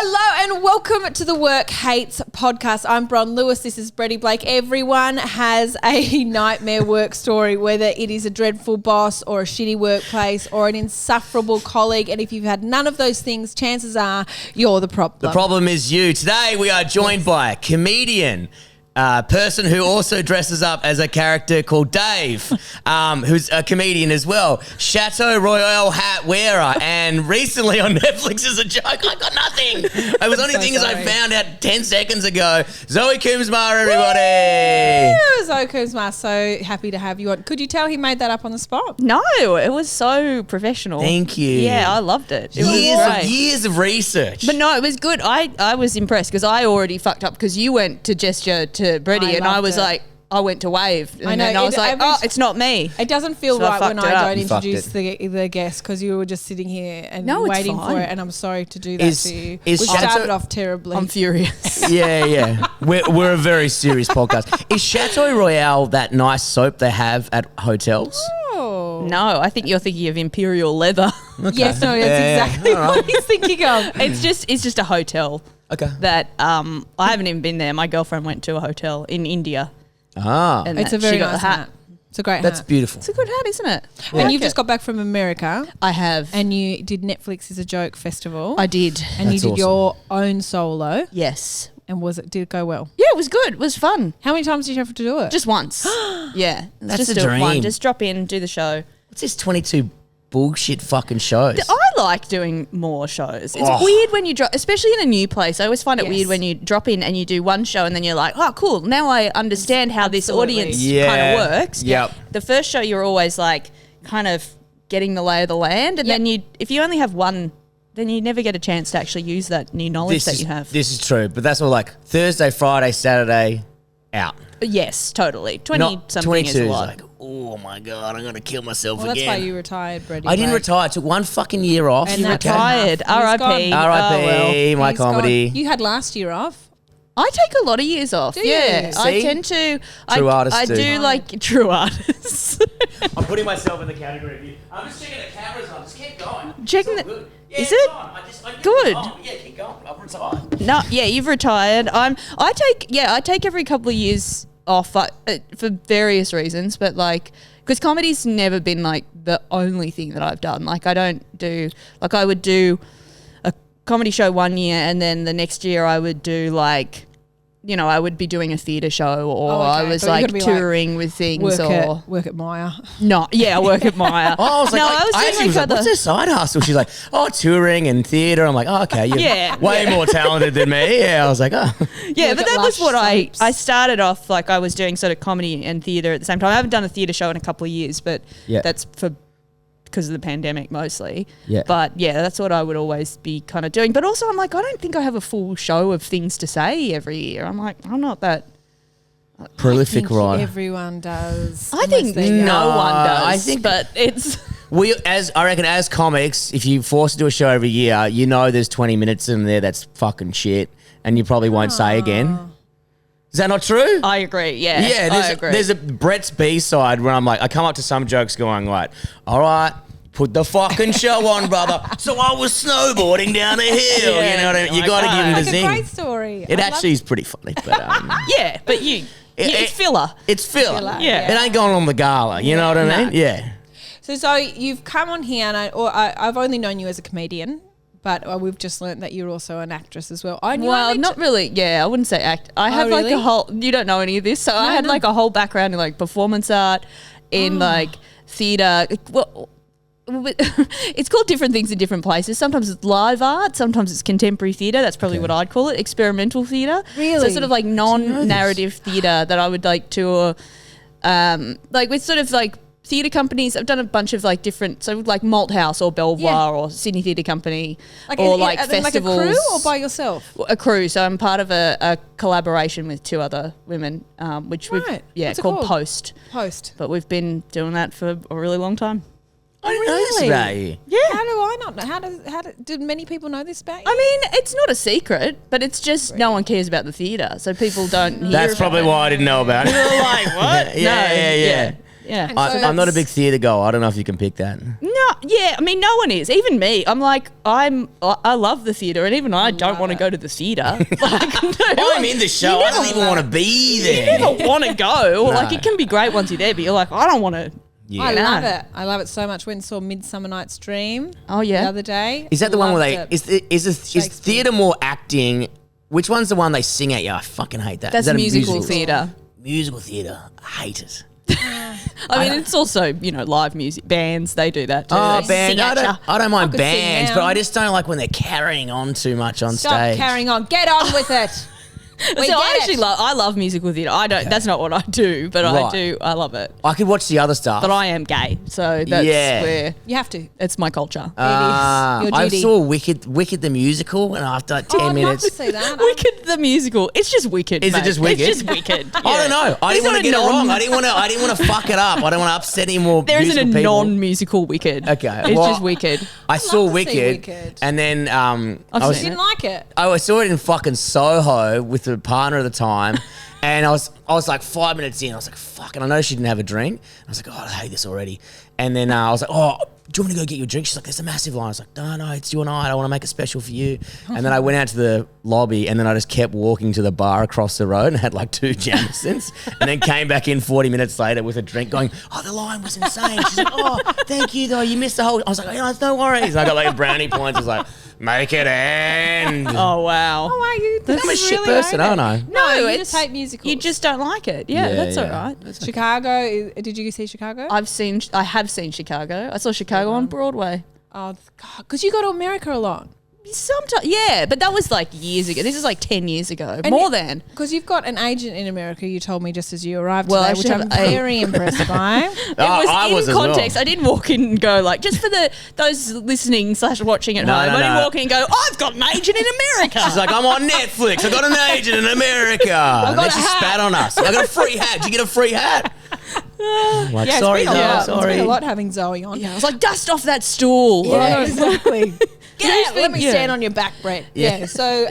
Hello and welcome to the Work Hates podcast. I'm Bron Lewis. This is Bretty Blake. Everyone has a nightmare work story, whether it is a dreadful boss or a shitty workplace or an insufferable colleague. And if you've had none of those things, chances are you're the problem. The problem is you. Today we are joined by a comedian, person who also dresses up as a character called Dave, who's a comedian as well. Chateau Royale hat wearer, and recently on Netflix as a joke, I got nothing. It was only things I found out 10 seconds ago. Zoe Coombs-Marr, everybody. Woo! Zoe Coombs-Marr, so happy to have you on. Could you tell he made that up on the spot? No, it was so professional. Thank you. Yeah, I loved it. It was great. Years of research. But no, it was good. I was impressed because I already fucked up because you went to gesture to Bretty and I was like, I went to wave. And then I was like, it's not me. It doesn't feel So I right when fucked it I up. don't You introduce the guest because you were just sitting here and waiting for it, and I'm sorry to do that to you. We started off terribly. I'm furious. Yeah. We're a very serious podcast. Is Chateau Royale that nice soap they have at hotels? Oh. No, I think you're thinking of Imperial Leather. Okay. Yes, no, that's exactly what he's thinking of. It's just a hotel. Okay. That I haven't even been there. My girlfriend went to a hotel in India. Ah. And it's a very she got nice the hat. It's a great hat. That's beautiful. It's a good hat, isn't it? Yeah. And you've just got back from America. I have. And you did Netflix is a Joke festival. I did. And That's you did awesome. your own solo. Yes. And did it go well? Yeah, it was good. It was fun. How many times did you have to do it? Just once. Yeah. That's just a do it dream. one. Just drop in, do the show. What's this 22 bullshit fucking shows? I like doing more shows. It's weird when you drop, especially in a new place. I always find it weird when you drop in and you do one show and then you're like, oh, cool. Now I understand how this audience kind of works. Yep. The first show, you're always like kind of getting the lay of the land. And then if you only have one, then you never get a chance to actually use that new knowledge that you have. This is true, but that's all like Thursday, Friday, Saturday, out. Yes, totally. 20-something is a lot. Like, oh my God, I'm going to kill myself Well, again. that's why you retired, Bretty. I didn't retire. I took one fucking year off. And You that's retired. enough. R.I.P. R.I.P. My He's comedy. gone. You had last year off. I take a lot of years off. Do you? Yeah, I See? tend to. True artists I do. do like true artists. I'm putting myself in the category of you. I'm just checking the cameras on. Just keep going. Checking It's all the- good. Yeah, is it's it? on. I Good. Yeah, keep going. I'm retired. No, yeah, you've retired. I take every couple of years off for various reasons, but like because comedy's never been like the only thing that I've done. Like I would do a comedy show one year, and then the next year I would do like. You know, I would be doing a theatre show, or I was like touring with things, work at Maya. No, yeah, work at Maya. Oh, I was like, no, I was doing actually was like, what's her side hustle? She's like, touring and theatre. I'm like, oh, okay, you're way more talented than me. Yeah, I was like, oh. Yeah, Work but at that was Lush what Soaps. I started off like I was doing sort of comedy and theatre at the same time. I haven't done a theatre show in a couple of years, but that's because of the pandemic mostly. Yeah. But yeah, that's what I would always be kind of doing. But also I'm like, I don't think I have a full show of things to say every year. I'm like, I'm not that Prolific I think writer. everyone does. I think no one does. I think- but it's I reckon as comics, if you force to do a show every year, you know there's 20 minutes in there that's fucking shit, and you probably won't say again. Is that not true? I agree, yeah. Yeah, I agree. there's a Brett's B-side where I'm like, I come up to some jokes going like, all right, put the fucking show on, brother. So I was snowboarding down a hill, you know what I mean? You got to give him the Like a zing. great story. It actually is pretty funny, but yeah, but it's filler. it's filler. Yeah. It ain't going on the gala, you know what I mean? Yeah. So Zoe, you've come on here, and I've only known you as a comedian, but we've just learnt that you're also an actress as well. Well, not really. Yeah, I wouldn't say act. I have like really? a whole. You don't know any of this, so I had like a whole background in like performance art, in like theatre. Well, it's called different things in different places. Sometimes it's live art, sometimes it's contemporary theatre. That's probably what I'd call it. Experimental theatre. Really? So sort of like non-narrative theatre that I would like tour, like with sort of like theatre companies. I've done a bunch of like different, so like Malthouse or Belvoir or Sydney Theatre Company or like festivals. Like a crew or by yourself? A crew. So I'm part of a collaboration with two other women, which we've What's it called called? Post. Post. But we've been doing that for a really long time. I didn't know this about you. Yeah. How do I not know? How did many people know this about you? I mean, it's not a secret, but it's just no one cares about the theatre, so people don't hear That's about probably it. why I didn't know about it. You're like, what? Yeah. Yeah. I'm not a big theatre goer. I don't know if you can pick that. No, yeah, I mean, no one is. Even me. I'm like, I love the theatre, and even I don't want to go to the theatre. Like, no, I'm in the show. I don't even want to be there. You never want to go. No. Like, it can be great once you're there, but you're like, I don't want to. Yeah. I love it. I love it so much. Went and saw Midsummer Night's Dream. Oh, yeah. The other day. Is that the one where Loved they it. is theatre more acting? Which one's the one they sing at you? I fucking hate that. That's Is that a musical theatre. Musical theatre. I hate it. I mean, it's also, live music. Bands, they do that too. Oh, They band. sing at ya. I don't mind I could sing bands, now. but I just don't like when they're carrying on too much on Stop stage. carrying on. Get on with it. We So I get actually it. I love musical theatre. I don't. That's not what I do, but Right. I love it. I could watch the other stuff. But I am gay, so that's Yeah. where You have to. it's my culture. Your I duty. saw Wicked the musical, and after like 10 I'd love minutes, to see that. Wicked the musical. It's just Wicked. Is it mate. just Wicked? It's just Wicked. I don't know. I didn't want to get it wrong. I didn't want to fuck it up. I don't want to upset any more. There isn't a musical people. non-musical Wicked. Okay, It's well, just Wicked. I saw love to see Wicked, Wicked. and then I've I was seen Didn't like it. I saw it in fucking Soho with a partner at the time, and I was like 5 minutes in. I was like, fuck, and I know she didn't have a drink. I was like, oh, I hate this already. And then I was like, oh, do you want me to go get you a drink? She's like, there's a massive line. I was like, no, it's you and I want to make it special for you. And then I went out to the lobby, and then I just kept walking to the bar across the road and had like 2 Jamesons, and then came back in 40 minutes later with a drink going, oh, the line was insane. She's like, oh, thank you though, you missed the whole. I was like, oh, no worries. And I got like brownie points. I was like, make it end. Oh wow. Oh, are you? I'm a shit person, aren't I? No, you it's- just hate musicals. You just don't like it. Yeah, that's all right. Chicago. Did you see Chicago? I have seen Chicago. I saw Chicago on Broadway. Oh, God. Because you go to America a lot. Sometimes, yeah, but that was like years ago. This is like 10 years ago. More than. Because you've got an agent in America, you told me just as you arrived Well, I today, which should I'm have a- very impressed by. It was I in was as well. context. I didn't walk in and go like, just for those listening / watching at No, home. no, I didn't no. walk in and go, I've got an agent in America. She's like, I'm on Netflix. I got an agent in America. And then got a she hat. spat on us. I got a free hat. Did you get a free hat? I'm like, Yeah, sorry, it's been a no, lot. It's sorry. been a lot having Zoe on. Yeah, I was like, dust off that stool. Yeah, exactly. Get out. Let me Yeah. stand on your back, Brett. Yeah. So,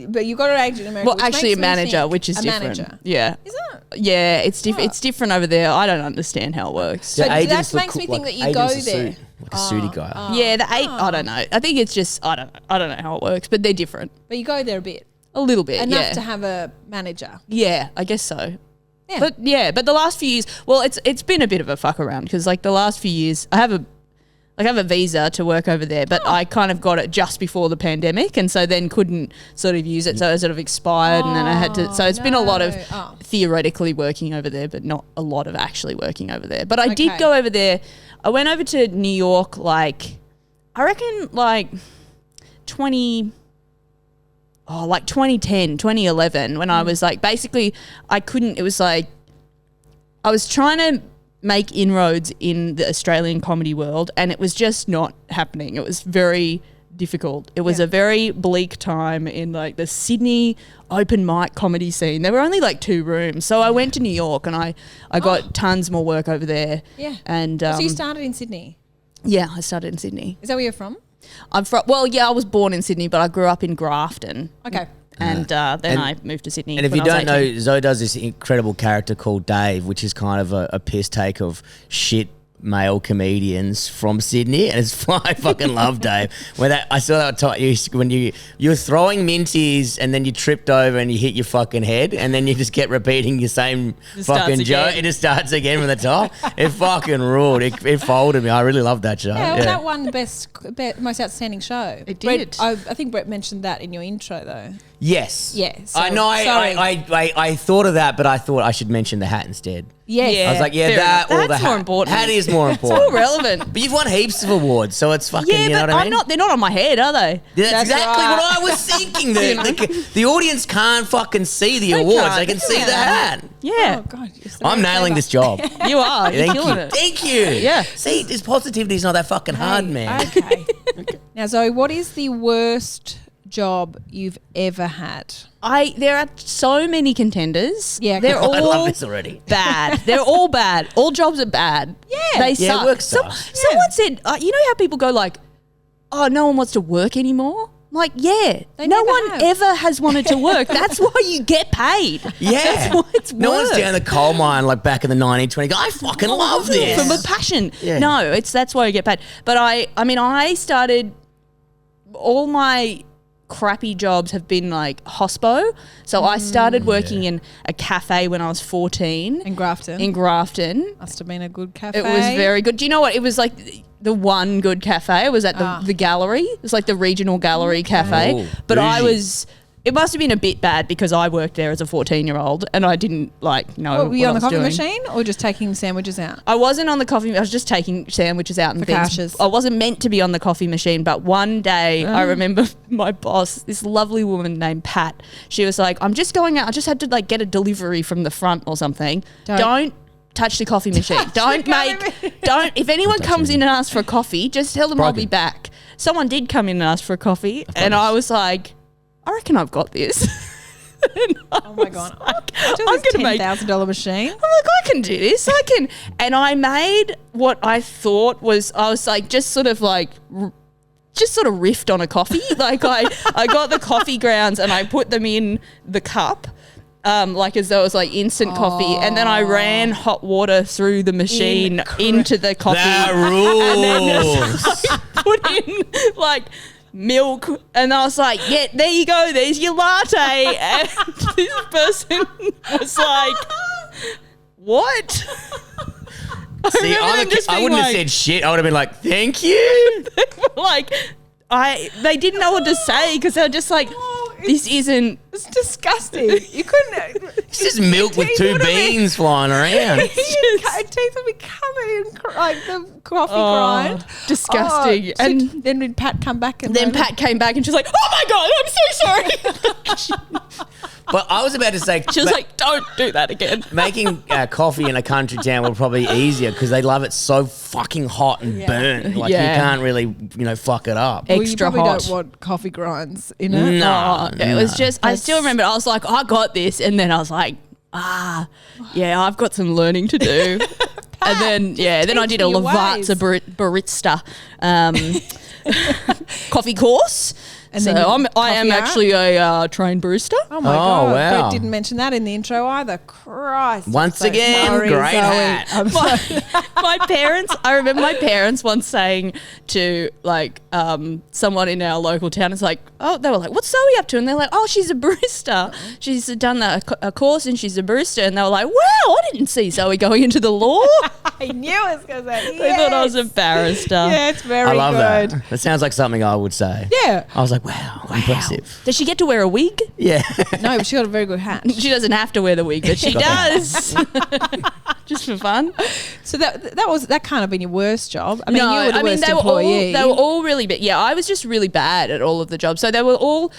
but you got an agent in America. Well, which actually, a makes me manager, think- which is a different. manager. Yeah. Is it? Yeah, it's different. It's different over there. I don't understand how it works. So that agents look makes me cool, think like that you go agents are there. suit, like a suity guy. Yeah, I don't know. I think it's just I don't know how it works, but they're different But you go there a bit. a little bit. Enough yeah. to have a manager. Yeah, I guess so. Yeah. But the last few years, well, it's been a bit of a fuck around because like the last few years, I have a visa to work over there, but I kind of got it just before the pandemic, and so then couldn't sort of use it, so it sort of expired, and then I had to. So it's been a lot of theoretically working over there, but not a lot of actually working over there. But I did Okay. go over there. I went over to New York, like I reckon, like 2010, 2011, when I was like, basically, I couldn't. It was like I was trying to make inroads in the Australian comedy world, and it was just not happening. It was very difficult. It was a very bleak time in like the Sydney open mic comedy scene. There were only like 2 rooms, so I went to New York and I got tons more work over there. Yeah. And So you started in Sydney. yeah, I started in Sydney. Is that where you're from? I'm from. Well, yeah, I was born in Sydney, but I grew up in Grafton. Okay. And then I moved to Sydney. And if when you I was don't 18. know, Zoe does this incredible character called Dave, which is kind of a piss take of shit male comedians from Sydney, and it's I fucking love Dave. I saw that when you were throwing minties and then you tripped over and you hit your fucking head, and then you just kept repeating your same fucking joke. again. It just starts again from the top. It fucking ruled. It folded me. I really loved that show. Yeah, well, that won the most outstanding show. It Brett, did. I think Brett mentioned that in your intro, though. Yes. Yeah, so- I know. sorry. I thought of that, but I thought I should mention the hat instead. Yes. Yeah. I was like, fair that enough. or the That's hat. more important. Hat is more It's important. more relevant. But you've won heaps of awards, so it's fucking, Yeah, you know but what I mean? they're not on my head, are they? That's That's exactly right. what I was thinking. The audience can't fucking see the awards. can't. They can see the hat. Yeah. Oh, God. You're so I'm nailing clever. this job. You are. You're Thank killing you. it. Thank you. Yeah. See, this positivity is not that fucking hard, Hey, man. Okay. Now, Zoe, what is the worst job you've ever had? There are so many contenders. Yeah, they're I I love all this already. bad. They're all bad. All jobs are bad. Yeah. They Yeah, suck. work sucks. Someone said, you know how people go like, oh, no one wants to work anymore? like, yeah, They no never one have. ever has wanted to work. That's why you get paid. Yeah. That's why it's No work. one's down the coal mine like back in the 1920s. I fucking love this. From a passion. Yeah. No, that's why you get paid. But I started, all my crappy jobs have been like hospo. So I started working in a cafe when I was 14. In Grafton. Must have been a good cafe. It was very good. Do you know what? It was like the one good cafe. It was at the gallery. It was like the regional gallery cafe. Oh, but bougie. it must have been a bit bad because I worked there as a 14-year-old and I didn't know What, were you what on the I was coffee doing. machine or just taking sandwiches out? I wasn't on the coffee. I was just taking sandwiches out and For things. cashes. I wasn't meant to be on the coffee machine, but one day I remember my boss, this lovely woman named Pat. She was like, "I'm just going out. I just had to like get a delivery from the front or something. Don't touch the coffee machine. If anyone comes in and asks for a coffee, just tell them I'll be back." Someone did come in and ask for a coffee, and I was like, "I reckon I've got this." Oh my God. I'm going to make $10,000 machine. I'm like, I can do this. I can. And I made what I thought was, I was like, just sort of riffed on a coffee. Like I got the coffee grounds and I put them in the cup. Like as though it was like instant coffee, and then I ran hot water through the machine into the coffee. That And then rules. just, like, put in like milk, and I was like, "Yeah, there you go. There's your latte." And this person was like, "What?" See, I wouldn't have said shit. I would have been like, "Thank you." Like, they didn't know what to say because they were just like, "This isn't." It's disgusting. You couldn't. It's just milk with two beans flying around. Your teeth would be covered in like the coffee grind. Disgusting. Oh, And then did Pat come back and then Pat came back and she's like, "Oh my God, I'm so sorry." But I was about to say, She was like, "Don't do that again." making coffee in a country town will probably be easier because they love it so fucking hot and burnt. Like you can't really, fuck it up. well, you Extra probably hot. don't want coffee grinds in it. No, It was just, I still remember, I was like, "I got this." And then I was like, yeah, I've got some learning to do. And then, then I did a me your Lavazza ways. barista coffee course. And so then I am coffee art? actually a trained barista. Oh my Oh, God. wow. Brett didn't mention that in the intro either. Christ. Once I'm so again, sorry, great Zoe. hat. I'm sorry. I remember my parents once saying to like someone in our local town, it's like, oh, they were like, "What's Zoe up to?" And they're like, "Oh, she's a barista. She's done a course and she's a barista." And they were like, "Wow, I didn't see Zoe going into the law." I knew it was going to say They thought I was a barrister. Yeah, it's very I love good. that. That sounds like something I would say. Yeah. I was like, wow, impressive. Does she get to wear a wig? Yeah. No, but she got a very good hat. She doesn't have to wear the wig, but she does. Just for fun. So that can't have been your worst job. I mean, you were the worst they employee. were all really bad. Yeah, I was just really bad at all of the jobs. So they were all,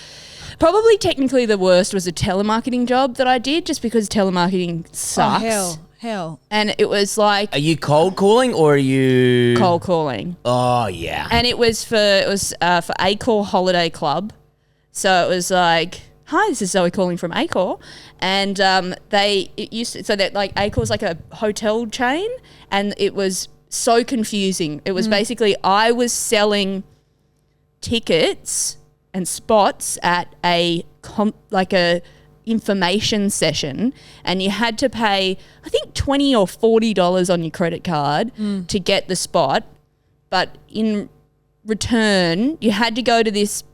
probably technically the worst was a telemarketing job that I did, just because telemarketing sucks. Oh, hell. And it was like Are you cold calling or are you cold calling. Oh yeah. And it was for Acor Holiday Club. So it was like, "Hi, this is Zoe calling from Acor," and Acor was like a hotel chain, and it was so confusing. It was basically I was selling tickets and spots at a information session, and you had to pay, I think, $20 or $40 on your credit card to get the spot, but in return you had to go to this,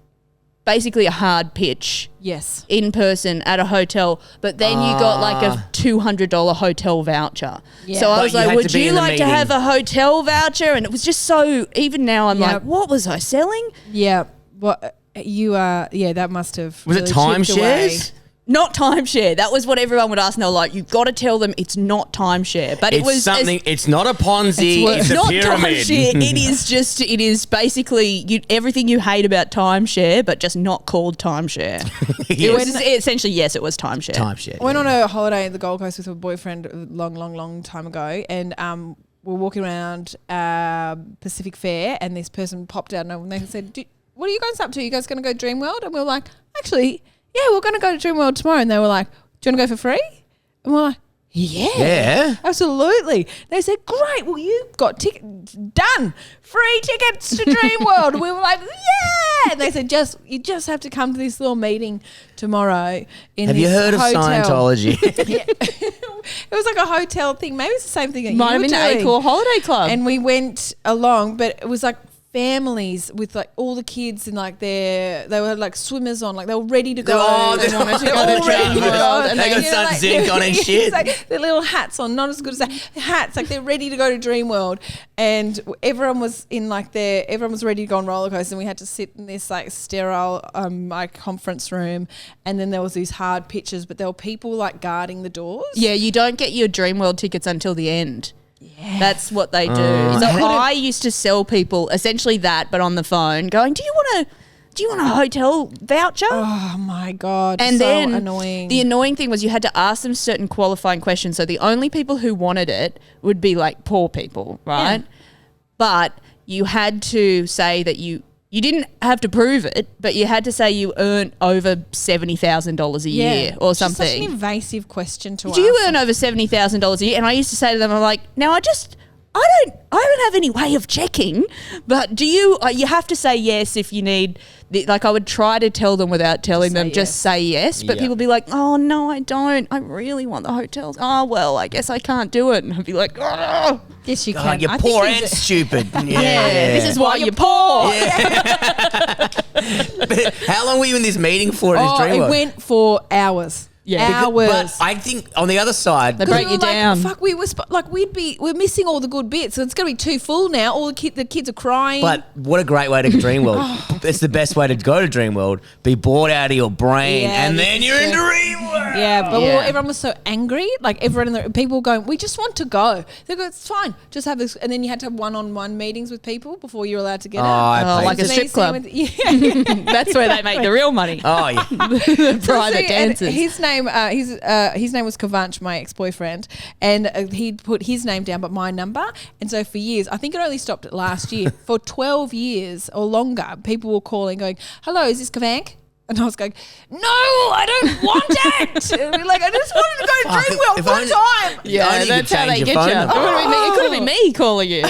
basically a hard pitch Yes. in person at a hotel, but then you got like a $200 hotel voucher. Yeah. So I But was you like, had "Would to be you in the like to meeting." have a hotel voucher?" And it was just so, even now I'm Yep. like, what was I selling? Yeah. Well, you are. Yeah, that must have. Was really it chipped away. timeshares? Not timeshare. That was what everyone would ask. And they were like, "You've got to tell them it's not timeshare." But it It's was something. It's not a Ponzi. It's It's a not pyramid. timeshare. It is basically everything you hate about timeshare, but just not called timeshare. It was essentially, yes, it was timeshare. Timeshare. I went on a holiday in the Gold Coast with a boyfriend a long time ago, and we're walking around Pacific Fair, and this person popped out and they said, "What are you guys up to? You guys going to go Dreamworld?" And we were like, "Actually, yeah, we're going to go to Dreamworld tomorrow." And they were like, "Do you want to go for free?" And we're like, Yeah. absolutely. They said, "Great, well, you got tickets done, free tickets to Dreamworld." We were like, And they said, you just have to come to this little meeting tomorrow in Have this you heard of hotel. Scientology? Yeah. It was like a hotel thing. Maybe it's the same thing that Might you have were been doing. Acor Holiday Club. And we went along, but it was like families with like all the kids and like they were like swimmers on, like they were ready to go. Oh, They they wanted to they're go all to ready to Dream go. World. They got you know, sun zinc on and shit. It's like their little hats on, not as good as that. Hats, like they're ready to go to Dream World. And everyone was everyone was ready to go on roller coasters, and we had to sit in this like sterile like conference room, and then there was these hard pitches, but there were people like guarding the doors. Yeah, you don't get your Dreamworld tickets until the end. Yeah. That's what they do. So I used to sell people essentially that, but on the phone, going, do you want a hotel voucher? Oh my God. And so then annoying. the annoying thing was you had to ask them certain qualifying questions. So the only people who wanted it would be like poor people, right? Yeah. But you had to say that you didn't have to prove it, but you had to say you earned over $70,000 a year or something. It's such an invasive question to ask. Do you earn over $70,000 a year? And I used to say to them, I'm like, now I don't have any way of checking, but do you have to say yes if you need, like I would try to tell them without telling them, just say yes. But Yeah. people be like, oh no, I don't. I really want the hotels. Oh, well, I guess I can't do it. And I'd be like, oh. Yes, you God, can. you're I poor think and he's- stupid. Yeah, this is why you're poor. But how long were you in this meeting for in this Oh, Dream it World? went for hours. Yeah. Hours. But I think on the other side, They break you down. Fuck, we were we're missing all the good bits. So it's going to be too full now. All the kids are crying. but what a great way to Dream World. It's the best way to go to Dream World. Be bored out of your brain, Yeah, and this then is you're in true. Dream World. yeah, but Yeah. everyone was so angry. Like everyone in the people were going, we just want to go. They go, it's fine. Just have this, and then you had to have one-on-one meetings with people before you were alled to get out. I like a paid- strip club. Yeah. That's where they make the real money. Oh yeah. Private So, and dances. his name was Kavanch, my ex-boyfriend, and he'd put his name down but my number. And so for years, I think it only stopped at last year, for 12 years or longer, people were calling going, hello, is this Kavanch? And I was going, no, I don't want it. And we're like, I just wanted to go to Fuck, Dream World if for a only- time. Yeah, only you that's could how change they your get phone you. number. It could have been me calling you.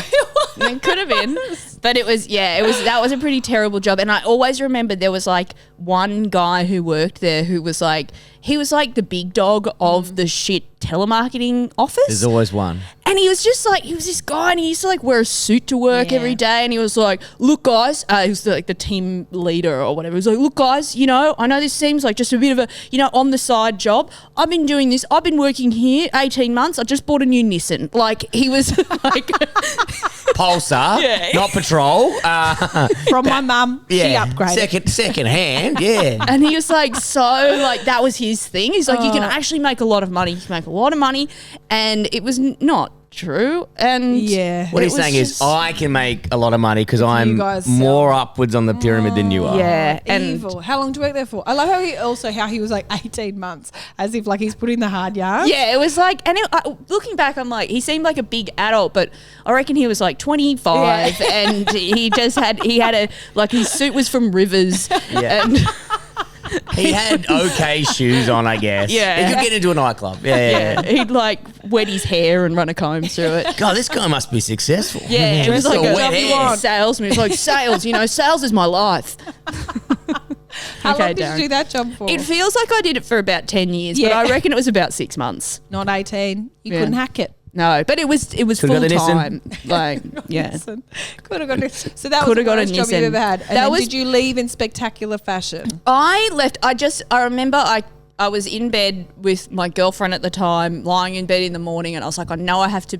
It could have been. But it was that was a pretty terrible job. And I always remember there was like one guy who worked there who was like, he was like the big dog of the shit telemarketing office. There's always one. And he was just like, he was this guy and he used to like wear a suit to work Yeah. every day. And he was like, look guys, he was like the team leader or whatever. He was like, look guys, I know this seems like just a bit of a, on the side job. I've been doing this. I've been working here 18 months. I just bought a new Nissan. Like he was like, Pulsar, Yeah. not Patrol. From my mum, she upgraded. Second hand, yeah. and he was like, so like that was his thing. He's like, you can actually make a lot of money. You can make a lot of money. And it was not true. And Yeah. What it he's was saying is, just- I can make a lot of money because I'm guys more sell. upwards on the pyramid than you are. yeah. And Evil. How long did you work there for? I love how he was like 18 months, as if like he's put in the hard yards. yeah, it was like, and looking back, I'm like, he seemed like a big adult, but I reckon he was like 25 and he had a, like his suit was from Rivers. Yeah. And He had okay shoes on, I guess. Yeah. He could get into a nightclub. Yeah. he'd like wet his hair and run a comb through it. God, this guy must be successful. Yeah, it was Just like a a wet hair. salesman. It's like sales, sales is my life. How Okay, long did Darren. you do that job for? It feels like I did it for about 10 years, but Yeah. I reckon it was about 6 months. Not 18. You Yeah. couldn't hack it. No, but it was Could've full got the Nissan. time. Like, yeah. Could have got it. So that was Coulda the got a worst job Nissan. you've ever had. And That then was- did you leave in spectacular fashion? I left. I remember I was in bed with my girlfriend at the time, lying in bed in the morning, and I was like, I know I have to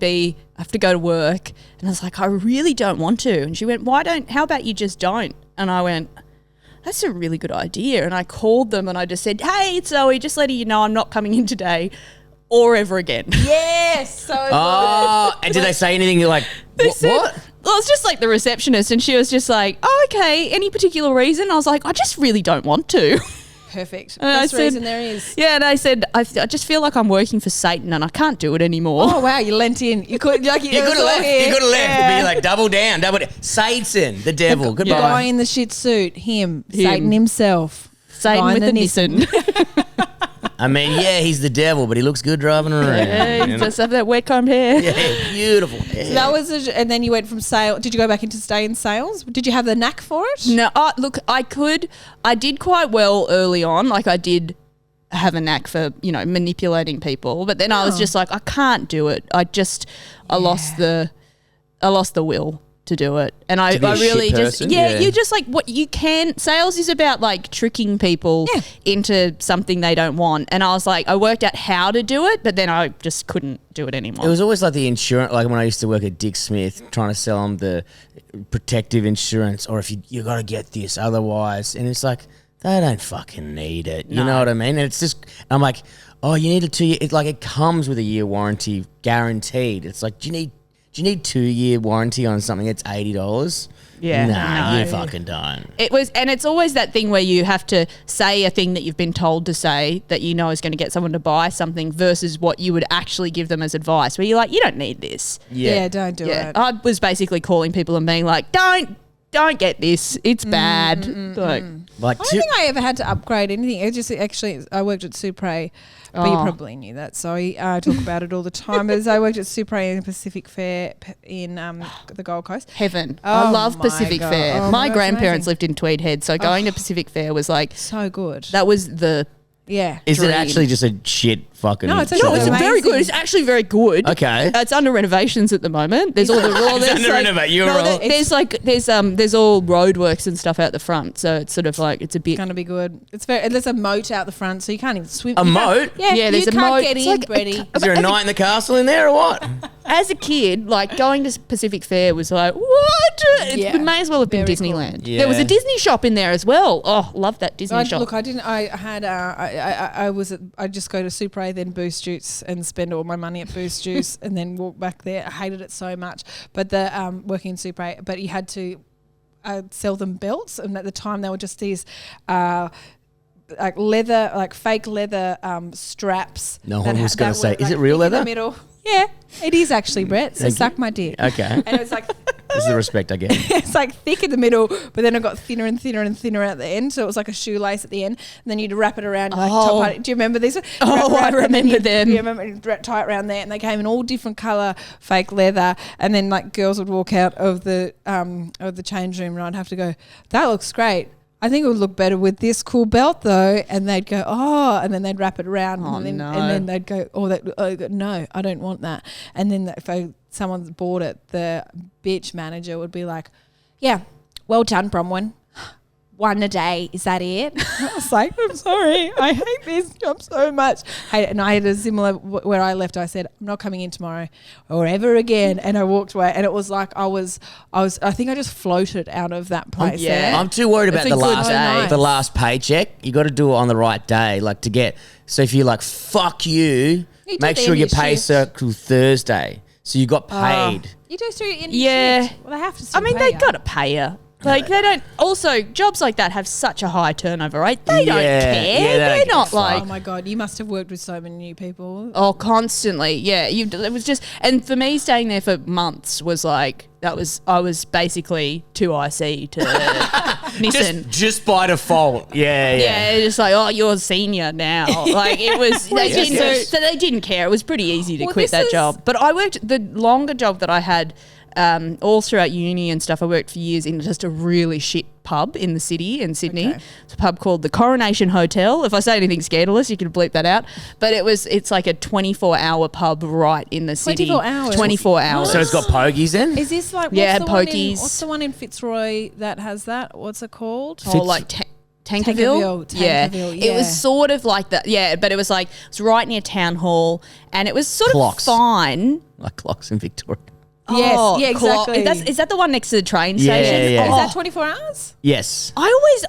go to work. And I was like, I really don't want to. And she went, how about you just don't? And I went, that's a really good idea. And I called them and I just said, hey, it's Zoe, just letting you know I'm not coming in today or ever again. Yes. So Oh, and did they say anything? You're like, what? Well, it's just like the receptionist, and she was just like, oh, okay, any particular reason? I was like, I just really don't want to. perfect. And I Best said- reason there is. Yeah, and I said, I just feel like I'm working for Satan and I can't do it anymore. Oh wow, you lent in. You could like You could have left. You could have left. Be like, double down. Satan, the devil. The guy Goodbye. in the shit suit, him. Satan himself. Satan Guy in with the Nissan. I mean, yeah, he's the devil, but he looks good driving around. Yeah, he just have that wet combed hair. Yeah, beautiful hair. So that was, and then you went from sales. Did you go back into stay in sales? Did you have the knack for it? No, look, I did quite well early on. Like I did have a knack for, manipulating people. But then I was just like, I can't do it. I lost the will to do it. And I be a really shit just, person? you just like what you can. Sales is about like tricking people into something they don't want. And I was like, I worked out how to do it, but then I just couldn't do it anymore. It was always like the insurance, like when I used to work at Dick Smith, trying to sell them the protective insurance, or if you got to get this, otherwise. And it's like, they don't fucking need it. You know what I mean? And it's just, I'm like, oh, you need a 2 year, it comes with a year warranty guaranteed. It's like, do you need 2 year warranty on something that's $80? Yeah. Nah, No. you fucking don't. And it's always that thing where you have to say a thing that you've been told to say that you know is going to get someone to buy something versus what you would actually give them as advice, where you're like, you don't need this. Yeah, don't do it. I was basically calling people and being like, don't get this. It's bad. Like I don't think I ever had to upgrade anything. It just actually, I worked at Supre, but you probably knew that. So I talk about it all the time. But I worked at Supre in Pacific Fair in the Gold Coast. Heaven. Oh I love my Pacific God. Fair. Oh my God, grandparents amazing. lived in Tweed Head, so going to Pacific Fair was like, So good. that was the... Yeah. Is it dream. actually just a shit fucking... No, it's No, actually it's amazing. very good. It's actually very good. Okay. It's under renovations at the moment. There's all the It's under renovate. You're right. there's all roadworks and stuff out the front, so it's sort of like it's a bit. It's gonna be good. There's a moat out the front, so you can't even swim. A You can't- moat? Yeah, Yeah, there's you a can't moat. get It's in, like Brady. Is there a knight in the castle in there or what? As a kid, like going to Pacific Fair was like, what? Yeah. It may as well have been Very Disneyland. cool. There was Yeah. a Disney shop in there as well. Oh, love that Disney shop. Look, I didn't. I had. I just go to Supre, then Boost Juice, and spend all my money at Boost Juice, and then walk back there. I hated it so much. But the working in Supre, but you had to sell them belts, and at the time they were just these. Like leather, like fake leather straps. No that one was going that to say, were, is like, it real thick in the leather? middle. Yeah, it is actually, Brett. So Thank suck you. my dick. Okay. And it was like This is the respect I get. it's like thick in the middle, but then it got thinner and thinner and thinner at the end. So it was like a shoelace at the end, and then you'd wrap it around like top part. Do you remember these? Oh, I remember them. Do you remember tie it around there? And they came in all different color fake leather, and then like girls would walk out of the change room, and I'd have to go, "That looks great. I think it would look better with this cool belt though." And they'd go, "Oh," and then they'd wrap it around, Oh, and then no. and then they'd go, "No, I don't want that." And then if someone bought it, the bitch manager would be like, "Yeah, well done, Bronwyn. One a day, is that it?" I was like, "I'm sorry, I hate this job so much." And I had a similar where I left. I said, "I'm not coming in tomorrow or ever again." And I walked away, and it was like I think I just floated out of that place. Yeah. I'm too worried about It's a the good last day. the last paycheck. You got to do it on the right day, like to get. So if you're like, fuck you, You do make the sure end you of your pay shift. Circle Thursday, so you got paid. You do through in Yeah. shift. Well, they have to. Still I mean, pay they ya. got to pay you. Like they don't. Also, jobs like that have such a high turnover rate. They don't Yeah, care. yeah, they don't They're give a not fuck. like. Oh my god, you must have worked with so many new people. Oh, constantly. Yeah. It was just, and for me, staying there for months was like, I was basically too IC to Nissan. Just by default, yeah. Yeah, just like, oh, you're a senior now. Like it was, they Yes, didn't, yes. so they didn't care. It was pretty easy to Well, quit this that is- job. But I worked the longer job that I had, all throughout uni and stuff. I worked for years in just a really shit pub in the city in Sydney. Okay. It's a pub called the Coronation Hotel. If I say anything scandalous, you can bleep that out. But it's like a 24-hour pub right in the city. 24 hours? 24 hours. So it's got pokies then. Is this like Yeah, what's the one in, pokies. what's the one in Fitzroy that has that? What's it called? Or like Tankerville. Tankerville, It was yeah. sort of like that. Yeah, but it was like, it's right near Town Hall and it was sort Clocks. of fine. Like clocks in Victoria. Yes, Oh, yeah, exactly. Is that the one next to the train Yeah, station? yeah. Is Oh, that 24 hours? Yes. I'm always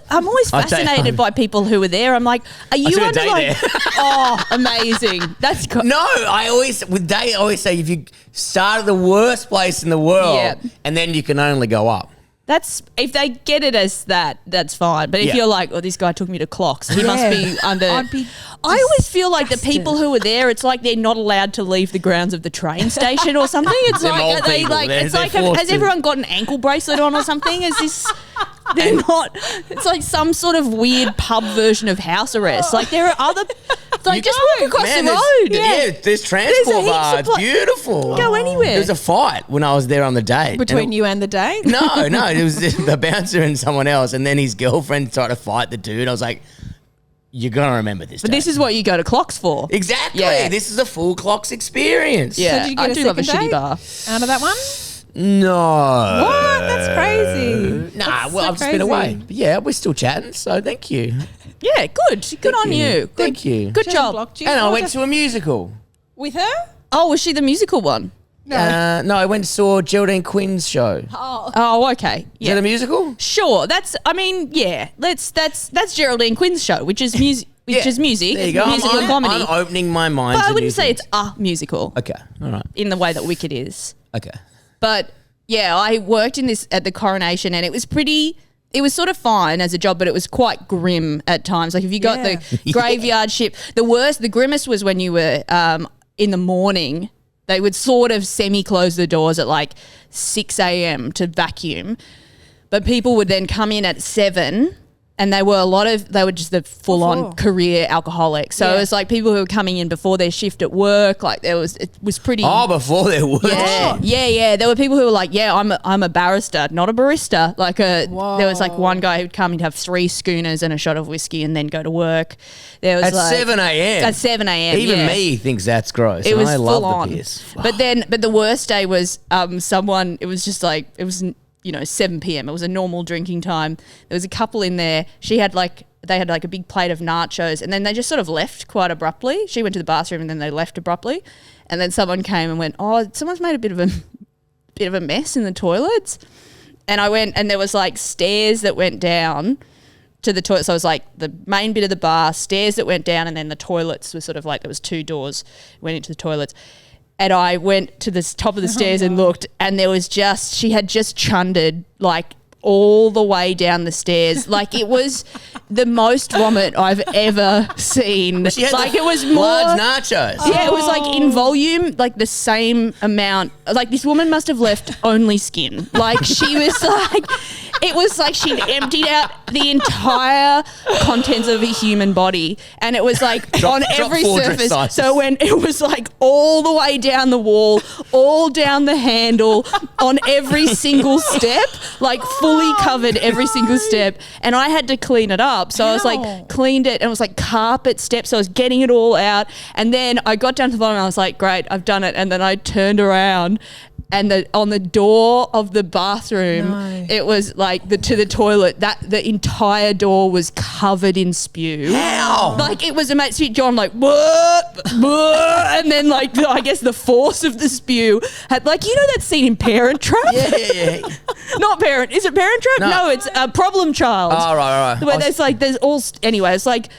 I'll tell you- fascinated by people who are there. I'm like, are you spent a under day like, there. oh, amazing. That's cool. No, I always say if you start at the worst place in the world, Yeah. and then you can only go up. That's, if they get it as that, that's fine. But if Yeah. you're like, oh, this guy took me to Clocks, he must Yeah. be under. I'd be I always feel like the disgusted. people who are there, it's like they're not allowed to leave the grounds of the train station or something. It's Them like, old are they people, like, they're- it's they're like, forced has to. everyone got an ankle bracelet on or something? Is this? They're not. It's like some sort of weird pub version of house arrest. Like there are other It's like, just walk across the there's- road. Yeah, there's transport There's a heaps bar. of It's beautiful. Go anywhere. There was a fight when I was there on the date. Between you and the date? No, it was the bouncer and someone else, and then his girlfriend tried to fight the dude. I was like, you're going to remember this But day. this is what you go to Clocks for. Exactly. Yeah. This is a full Clocks experience. Yeah, So did you get I a do love a second shitty date? bar. Out of that one? No. What? That's crazy. Nah, That's well, so I've just been crazy. away. But yeah, we're still chatting, so thank you. Yeah, good on you. Good, Thank you. Good She hasn't job. blocked you. And I Oh, went that's- to a musical. with her? Oh, was she the musical one? No, I went and saw Geraldine Quinn's show. Oh, okay. Is it a musical? Sure. That's Geraldine Quinn's show, which is music. Yeah. Is music. There you go. Musical and comedy. I'm opening my mind but to I wouldn't new say things. it's a musical Okay, all right. in the way that Wicked is. Okay. But yeah, I worked in this at the Coronation, and it was pretty. It was sort of fine as a job, but it was quite grim at times. Like if you got Yeah. the graveyard shift, the grimmest was when you were in the morning. They would sort of semi-close the doors at like 6 a.m. to vacuum, but people would then come in at 7. And they were just the full-on Before. career alcoholics. So Yeah. it was like people who were coming in before their shift at work. Like it was pretty. Oh, before there was. Yeah. There were people who were like, "Yeah, I'm a barista, not a barista." Like there was like one guy who'd come, he'd have 3 schooners and a shot of whiskey, and then go to work. There was At like, 7 a.m. At 7 a.m. Even yeah. me thinks that's gross. It and was I full love on. the piss. But the worst day was someone. It was just like it was 7 p.m. It was a normal drinking time. There was a couple in there. They had like a big plate of nachos, and then they just sort of left quite abruptly. She went to the bathroom, and then they left abruptly. And then someone came and went, "Oh, someone's made a bit of a mess in the toilets." And I went, and there was like stairs that went down to the toilet. So it was like the main bit of the bar, stairs that went down, and then the toilets were sort of like there was 2 doors went into the toilets. And I went to the top of the stairs and looked, and there was she had just chundered like all the way down the stairs. Like it was the most vomit I've ever seen. She had like the it was more large nachos. Yeah, it was like in volume, like the same amount. Like this woman must have left only skin. Like she was like, it was like she'd emptied out the entire contents of a human body, and it was like on every 4 dress surface. sizes. So when it was like all the way down the wall, all down the handle, on every single step, like fully covered every single step, and I had to clean it up. So I was like cleaned it, and it was like carpet steps. So I was getting it all out, and then I got down to the bottom, and I was like, great, I've done it. And then I turned around, and on the door of the bathroom, it was like to the toilet, that the entire door was covered in spew. How? Like it was amazing. John like what? And then like I guess the force of the spew had like that scene in Parent Trap. Yeah. Not Parent. Is it Parent Trap? No, it's a Problem Child. Oh, right. Where anyway, it's like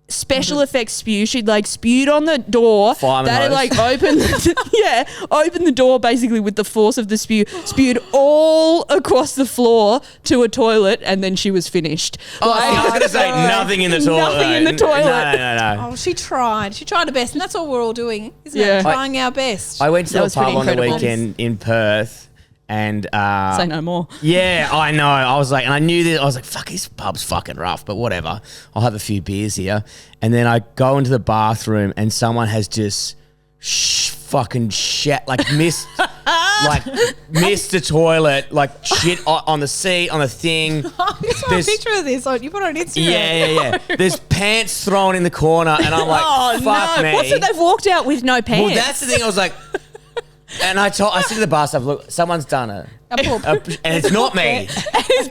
special effects spew. She'd like spewed on the door. Fireman That had hose. like opened the door basically with the force of the spew, spewed all across the floor to a toilet, and then she was finished. Oh, I was going to say nothing in the toilet. Nothing in the though. toilet. No. Oh, she tried. She tried her best, and that's all we're all doing, isn't Yeah. it? Trying our best. I went to That a was pretty pub on the incredible. weekend in Perth, and Say no more. yeah, I know. I was like, and I knew that. I was like, fuck, this pub's fucking rough, but whatever. I'll have a few beers here. And then I go into the bathroom, and someone has just fucking shit, like missed the toilet, like shit on the seat, on the thing. I saw a picture of this. You put it on Instagram. Yeah. There's pants thrown in the corner, and I'm like, fuck me. What's it? They've walked out with no pants. Well, that's the thing. I was like, and I said to the bar staff, look, someone's done it. And it's not me.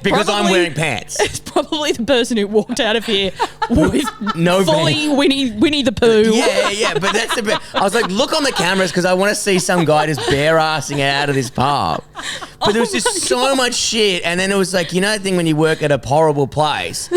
Because I'm wearing pants. It's probably the person who walked out of here with No fully pants. Winnie the Pooh. Yeah, but that's the bit. I was like, look on the cameras because I want to see some guy just bare assing it out of this pub. But there was just so much shit, and then it was like, the thing when you work at a horrible place,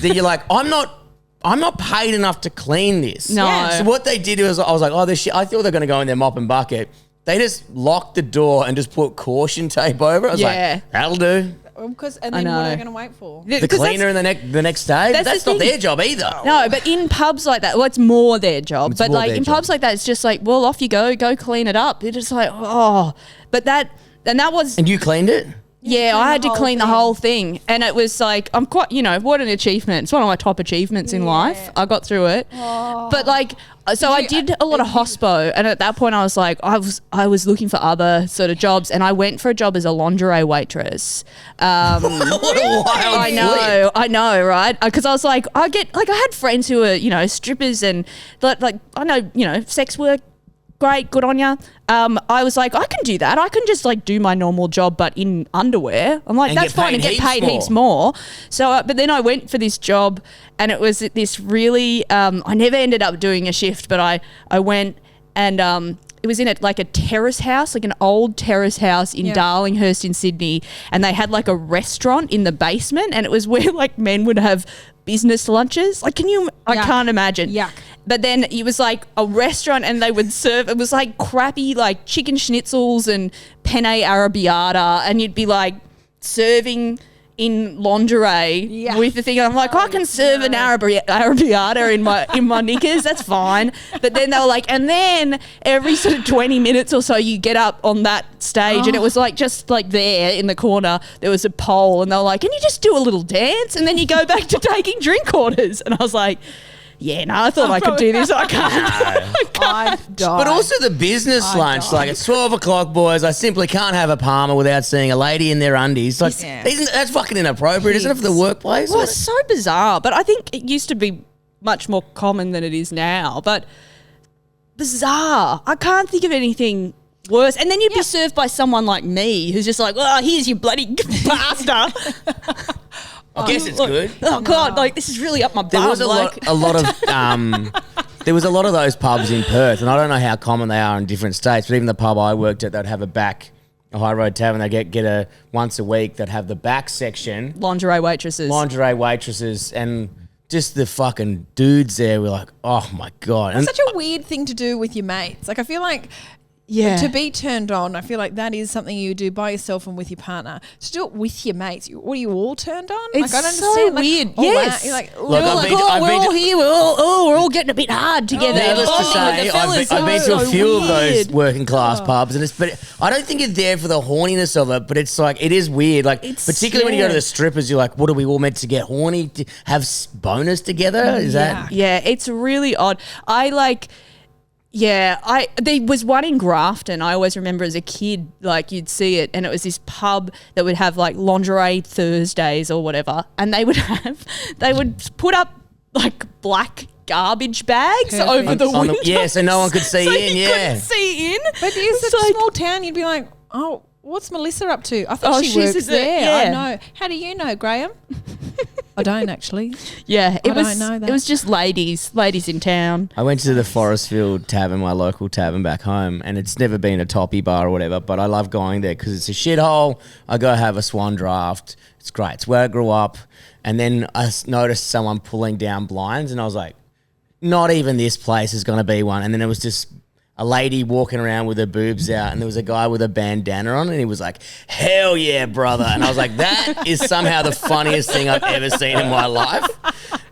that you're like, I'm not paid enough to clean this. No. Yeah. So what they did was, I was like, oh, this shit. I thought they're going to go in their mop and bucket. They just locked the door and just put caution tape over it. I was like, that'll do. And then I what know. are they going to wait for? The cleaner in the next day? That's the not thing. their job either. No, but in pubs like that, well, it's more their job. It's But more like their in job. pubs like that, it's just like, well, off you go clean it up. You're just like, oh. But that was. And you cleaned it? Yeah, I had to clean the whole thing. And it was like, I'm quite, what an achievement. It's one of my top achievements in life. I got through it. But like, so I did a lot of hospo. And at that point I was like, I was looking for other sort of jobs. And I went for a job as a lingerie waitress. What a wild I know, right? Because I was like, I had friends who were, strippers and like, I know, sex work. Great, good on ya. I was like, I can do that. I can just like do my normal job, but in underwear. I'm like, that's fine, and get paid heaps more. So, but then I went for this job, and it was this really. I never ended up doing a shift, but I went and it was in a terrace house, like an old terrace house in Darlinghurst in Sydney, and they had like a restaurant in the basement, and it was where like men would have business lunches. Like, I can't imagine. Yuck. But then it was like a restaurant, and they would serve, it was like crappy like chicken schnitzels and penne arrabbiata, and you'd be like serving in lingerie with the thing. And I'm like, I can serve an arrabbiata in my knickers, that's fine. But then they were like, and then every sort of 20 minutes or so you get up on that stage, and it was like just like there in the corner there was a pole, and they were like, can you just do a little dance and then you go back to taking drink orders? And I was like, yeah, no, I thought I could do this. I can't. I'd die. But also the business lunch, like it's 12 o'clock, boys. I simply can't have a Palmer without seeing a lady in their undies. Like, that's fucking inappropriate, isn't it, for the workplace? Well, it's so bizarre. But I think it used to be much more common than it is now. But bizarre. I can't think of anything worse. And then you'd be served by someone like me who's just like, oh, here's your bloody pasta. I guess it's good. Oh God! Like, this is really up my butt. There was a lot of those pubs in Perth, and I don't know how common they are in different states. But even the pub I worked at, they'd have a high road tavern. They get a once a week. They'd have the back section, lingerie waitresses, and just the fucking dudes there were like, oh my God! It's such a weird thing to do with your mates. Like, I feel like. Yeah. To be turned on, I feel like that is something you do by yourself and with your partner. To do it with your mates, what are you all turned on? It's I don't understand. So weird. Wow. Yes. You're like, look, we're all here. We're all getting a bit hard together. Needless to say, I've been to a few of those working class pubs, but I don't think you're there for the horniness of it. But it's like, it is weird. Like, particularly when you go to the strippers, you're like, what are we all meant to get horny to have boners together? Is that? Yeah, it's really odd. There was one in Grafton. I always remember as a kid, like, you'd see it, and it was this pub that would have like lingerie Thursdays or whatever, and they would put up like black garbage bags over the window. So no one could see in. Couldn't see in. But it's a small town. You'd be like, oh, what's Melissa up to? I think she works there. Yeah. I know. How do you know, Graham? I don't actually. Yeah, I don't know that. It was just ladies in town. I went to the Forestfield Tavern, my local tavern back home, and it's never been a toppy bar or whatever, but I love going there because it's a shithole. I go have a swan draft. It's great. It's where I grew up. And then I noticed someone pulling down blinds, and I was like, not even this place is going to be one. And then it was just a lady walking around with her boobs out, and there was a guy with a bandana on, and he was like, hell yeah, brother. And I was like, that is somehow the funniest thing I've ever seen in my life.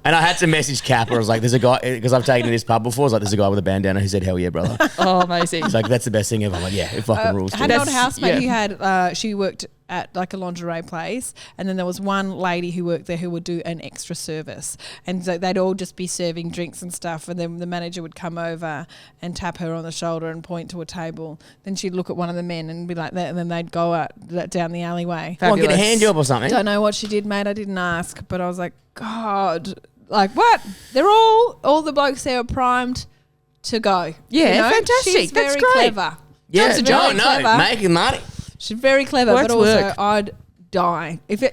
And I had to message Kappa. I was like, there's a guy, because I've taken to this pub before. I was like, there's a guy with a bandana who said, hell yeah, brother. Oh, amazing. He's like, that's the best thing ever. I'm like, yeah, it fucking rules. I had an old housemate who had, she worked at like a lingerie place, and then there was one lady who worked there who would do an extra service, and so they'd all just be serving drinks and stuff, and then the manager would come over and tap her on the shoulder and point to a table. Then she'd look at one of the men and be like that, and then they'd go out down the alleyway. Well, get a hand job or something. Don't know what she did, mate. I didn't ask, but I was like, God, like what? They're all the blokes there are primed to go. Yeah, fantastic. She's That's very great. clever. Yeah, clever. making money. She's very clever, Works but also work. I'd die if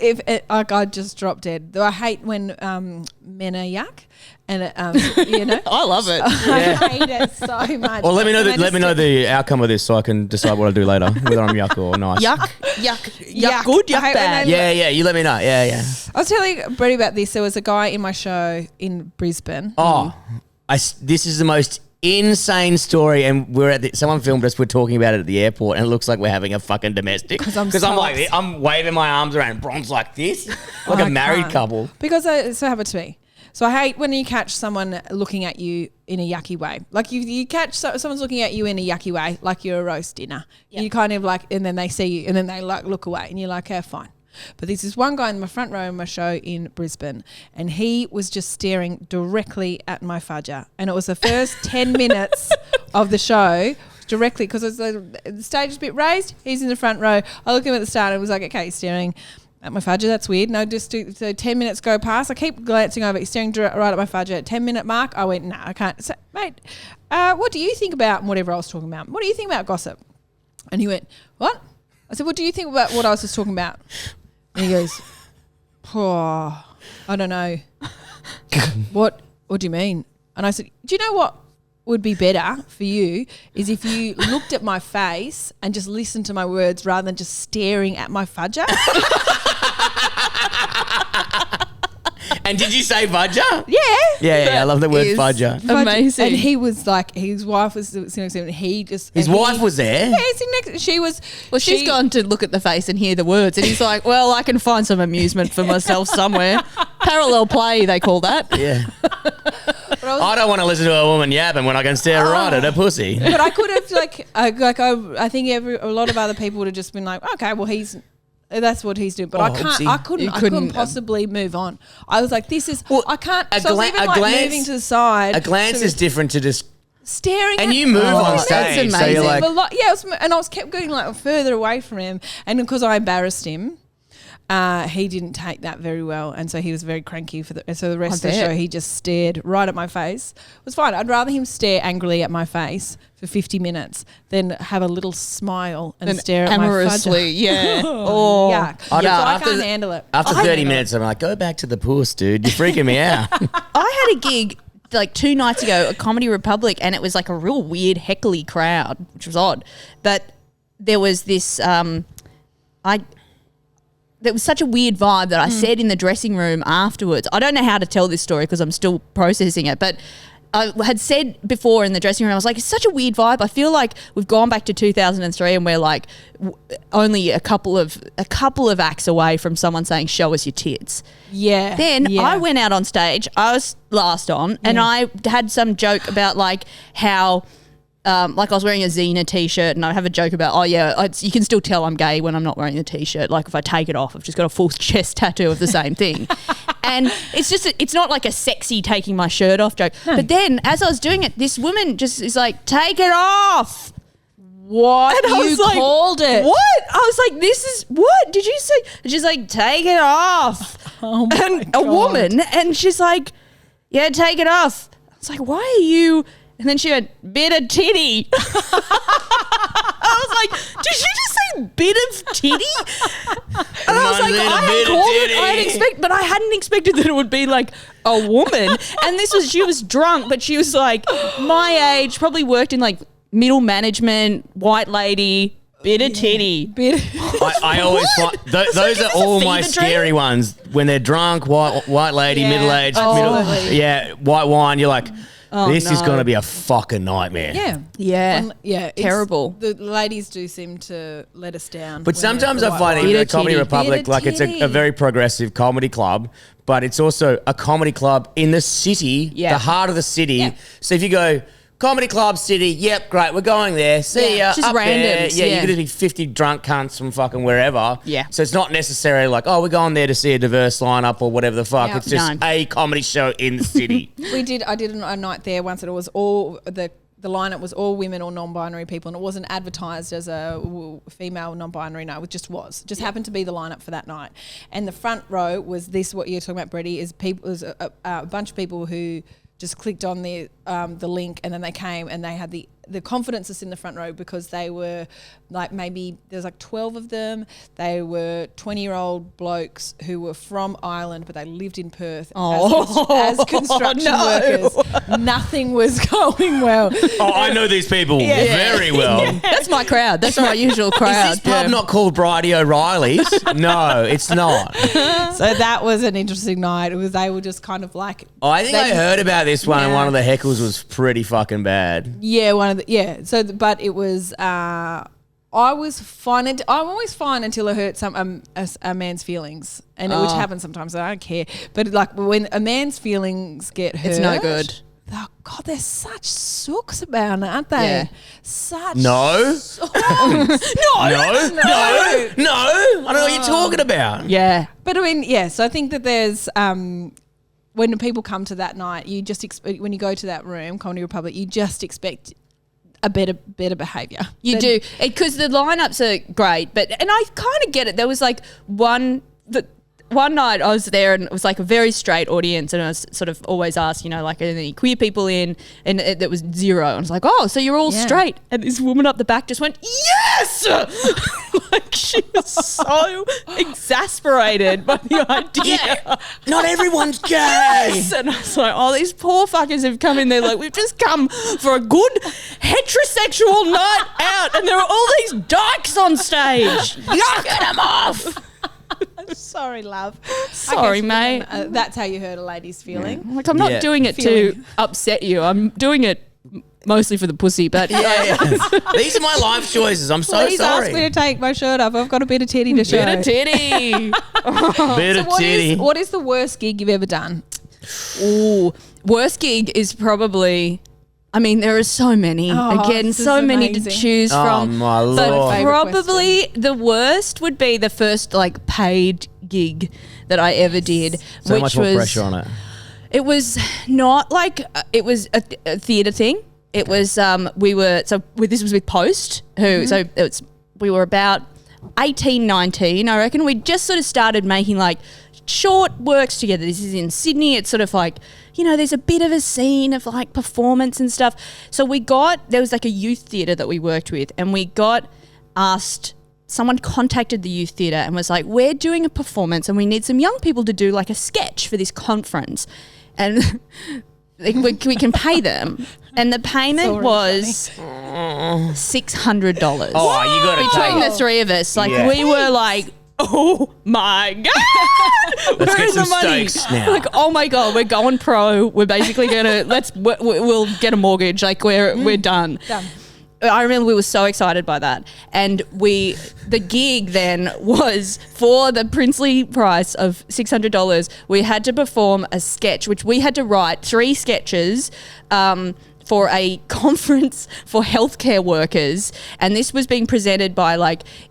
I'd just drop dead. Though I hate when men are yuck, and I love it. I hate it so much. Well, let me know the outcome of this so I can decide what I do later, whether I'm yuck or nice. Yuck good, yuck bad. Yeah, you let me know. Yeah. I was telling Brady about this. There was a guy in my show in Brisbane. Oh, this is the most insane story, and someone filmed us. We're talking about it at the airport, and it looks like we're having a fucking domestic. Because I'm like, I'm waving my arms around. Bron's like this, like a married couple. Because it so happened to me. So I hate when you catch someone looking at you in a yucky way. Like you catch someone's looking at you in a yucky way, like you're a roast dinner. Yep. You kind of like, and then they see you and then they like look away and you're like, okay, fine. But there's this one guy in my front row in my show in Brisbane and he was just staring directly at my fudger. And it was the first 10 minutes of the show directly because the stage is a bit raised. He's in the front row. I look at him at the start and it was like, okay, he's staring at my fudger. That's weird. No, so 10 minutes go past. I keep glancing over. He's staring right at my fudger. At 10-minute mark, I went, nah, I can't. So, mate, what do you think about whatever I was talking about? What do you think about gossip? And he went, what? I said, what do you think about what I was just talking about? And he goes, oh, I don't know. What do you mean? And I said, do you know what would be better for you is if you looked at my face and just listened to my words rather than just staring at my fudger. And did you say fudger? Yeah. Yeah, I love the word fudger. Amazing. And he was like, his wife was sitting next to him and he just... His wife was there? Yeah, sitting next. She was... Well, she's gone to look at the face and hear the words and he's like, well, I can find some amusement for myself somewhere. Parallel play, they call that. Yeah. I don't want to listen to a woman yapping when I can stare right at her pussy. But I could have I think a lot of other people would have just been like, okay, well that's what he's doing. But I couldn't possibly move on. I was like, this is I can't. So I was even moving to the side. A glance is different to just staring. And at you move on that's stage, so amazing. you're like, I was kept going like further away from him, and because I embarrassed him. He didn't take that very well, and so he was very cranky so the rest of the show he just stared right at my face. It was fine. I'd rather him stare angrily at my face for 50 minutes than have a little smile and stare at my amorously. fudger. Yeah. Oh, yuck. So I can't handle it. After 30 minutes, I'm like, go back to the puss, dude. You're freaking me out. I had a gig like 2 nights ago at Comedy Republic, and it was like a real weird heckly crowd, which was odd. But there was this there was such a weird vibe that I said in the dressing room afterwards. I don't know how to tell this story because I'm still processing it, but I had said before in the dressing room, I was like, it's such a weird vibe. I feel like we've gone back to 2003 and we're like only a couple of acts away from someone saying, show us your tits. Yeah. Then I went out on stage. I was last on and I had some joke about like how... like I was wearing a Xena t-shirt and I have a joke about, you can still tell I'm gay when I'm not wearing the t-shirt. Like if I take it off, I've just got a full chest tattoo of the same thing. And it's not like a sexy taking my shirt off joke. No. But then as I was doing it, this woman just is like, take it off. What? And you called it. What? I was like, this is, what did you say? And she's like, take it off. Oh my and God. A woman, and she's like, yeah, take it off. I was like, why are you... And then she went, bit of titty. I was like, did she just say bit of titty? And I was like, but I hadn't expected that it would be like a woman. And she was drunk, but she was like my age, probably worked in like middle management, white lady, bit of titty. I always find those are all my scary ones. When they're drunk, white lady, middle-aged, white wine, you're like... this is going to be a fucking nightmare. Yeah. Yeah. Terrible. The ladies do seem to let us down. But sometimes I find even at Comedy Republic, like it's a very progressive comedy club, but it's also a comedy club in the city, the heart of the city. Yeah. So if you go... Comedy Club City, yep, great, we're going there. See ya. Just up random. there. Yeah, you're going to be 50 drunk cunts from fucking wherever. Yeah. So it's not necessarily like, we're going there to see a diverse lineup or whatever the fuck. Yep. It's just a comedy show in the city. I did a night there once and it was all, the lineup was all women or non-binary people and it wasn't advertised as a female non-binary, no, it just was. It just happened to be the lineup for that night. And the front row was this, what you're talking about, Bretty, is a bunch of people who... just clicked on the link and then they came and they had the confidence that's in the front row because they were like maybe there's like 12 of them. They were 20-year-old blokes who were from Ireland but they lived in Perth as construction workers. Nothing was going well. I know these people very well. Yeah. That's my crowd. That's my usual crowd. Is this pub not called Bridie O'Reilly's? No, it's not. So that was an interesting night. They were just kind of like... I think I heard about this one and one of the heckles was pretty fucking bad. Yeah, but it was I was fine. I'm always fine until it hurts a man's feelings, and which happens sometimes. I don't care, but like when a man's feelings get hurt, It's no good. Oh God, they're such sooks about it, aren't they? Yeah. Such No. sooks. No. I don't know what you're talking about. Yeah. But I mean, yeah. So I think that there's when people come to that night, you just when you go to that room, Comedy Republic, you just expect a better behaviour. You do, because the lineups are great, and I kind of get it. There was like one night I was there and it was like a very straight audience, and I was sort of always asked, like, are there any queer people in? And there was zero. And I was like, oh, so you're all straight? And this woman up the back just went, yes! Like she was so exasperated by the idea. Yeah, not everyone's gay. Yes! And I was like, oh, these poor fuckers have come in there like, we've just come for a good heterosexual night out, and there are all these dykes on stage. Get them off! Sorry, love. Sorry, Okay, so mate. then, that's how you hurt a lady's feeling. Like, I'm not doing it to upset you. I'm doing it mostly for the pussy, but Yeah. These are my life choices. I'm so Please sorry. ask me to take my shirt off. I've got a bit of titty to show. bit of titty. Bit of titty. What is the worst gig you've ever done? Ooh, worst gig is probably, I mean, there are so many. Again, this is so many to amazing. choose Oh, from. my Lord. But Favourite probably the worst would be the first like paid gig that I ever did, So which much more was pressure on it. It was not like it was a theatre thing. It was this was with Post, who we were about 18, 19, I reckon. We just sort of started making like short works together. This is in Sydney. It's sort of like, there's a bit of a scene of like performance and stuff. So there was like a youth theatre that we worked with, and we got asked, someone contacted the youth theatre and was like, we're doing a performance and we need some young people to do like a sketch for this conference. And we can pay them. And the payment was $600. Oh, you got to Between take the three of us, like Yeah. we were like, oh my God, Let's where get is the some money? steaks now. Like, oh my God, we're going pro. We're basically gonna we'll get a mortgage. Like we're done. Done. I remember we were so excited by that, and the gig then was for the princely price of $600. We had to perform a sketch, which we had to write 3 sketches. For a conference for healthcare workers, and this was being presented by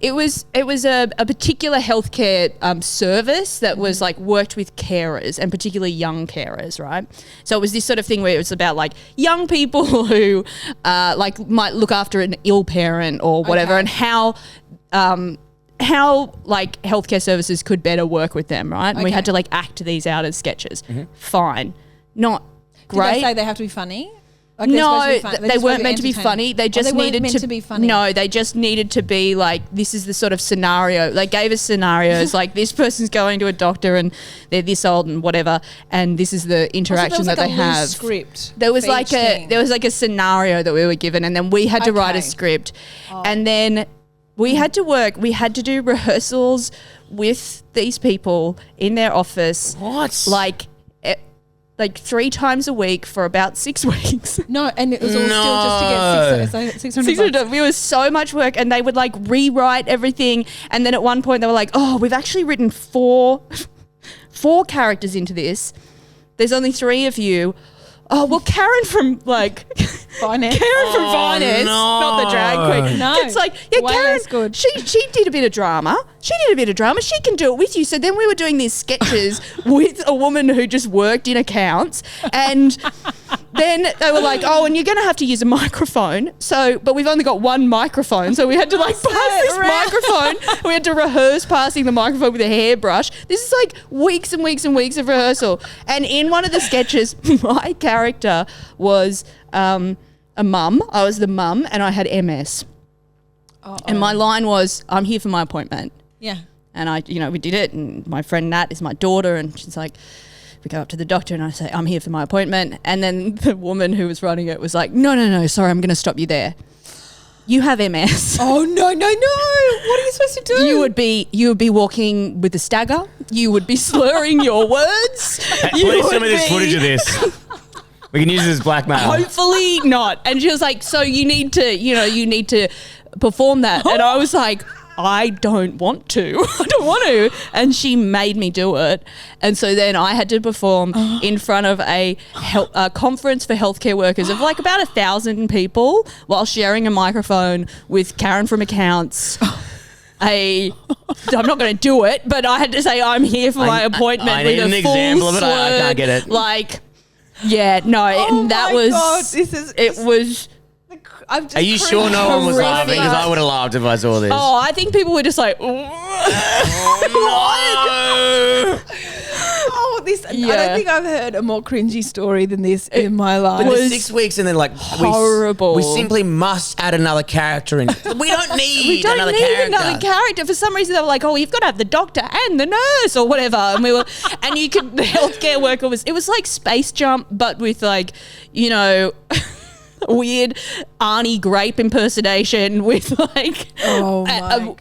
it was a particular healthcare service that was like worked with carers, and particularly young carers, right? So it was this sort of thing where it was about like young people who might look after an ill parent or whatever, and how like healthcare services could better work with them, right? And we had to like act these out as sketches. Fine, not great. Did they say they have to be funny? Like No, they weren't meant to be funny. They just needed to be funny. No, they just needed to be like, this is the sort of scenario. They gave us scenarios like this person's going to a doctor and they're this old and whatever, and this is the interaction that they have. Script. There was like a scenario that we were given, and then we had to write a script, and then we had to do rehearsals with these people in their office. What? Like 3 times a week for about 6 weeks. No, and it was all still just to get $600. It was so much work, and they would like rewrite everything. And then at one point they were like, oh, we've actually written 4 characters into this. There's only 3 of you. Oh, well, Karen from like Finance. Finance, not the drag queen. No. It's like, yeah, Way Karen, less good. she did a bit of drama. She can do it with you. So then we were doing these sketches with a woman who just worked in accounts, and then they were like, oh, and you're going to have to use a microphone. So, but we've only got 1 microphone, so we had to like pass this microphone. We had to rehearse passing the microphone with a hairbrush. This is like weeks and weeks and weeks of rehearsal. And in one of the sketches, my character was a mum. I was the mum, and I had MS. And my line was, I'm here for my appointment. Yeah. And we did it, and my friend Nat is my daughter, and she's like, we go up to the doctor and I say, I'm here for my appointment. And then the woman who was running it was like, no, sorry, I'm going to stop you there. You have MS. Oh, no. What are you supposed to do? You would be walking with a stagger. You would be slurring your words. Please send me this footage of this. We can use this as blackmail. Hopefully not. And she was like, so you need to perform that. And I was like, I don't want to. I don't want to. And she made me do it. And so then I had to perform in front of a conference for healthcare workers of like about 1,000 people while sharing a microphone with Karen from accounts. I'm not going to do it, but I had to say I'm here for my appointment I with need a an full example of it. I can't get it. Like, yeah, no, and that my was God, it was. I'm just Are you sure no one was horrific. laughing? Because I would have laughed if I saw this. Oh, I think people were just like, no. Oh, this! I Yeah. don't think I've heard a more cringy story than this in my life. But the was 6 weeks and then like horrible. We simply must add another character in. We don't need another character. For some reason, they were like, "Oh, you've got to have the doctor and the nurse or whatever." And we were, and you could. The healthcare worker was. It was like Space Jump, but with like, you know. Weird Arnie Grape impersonation with like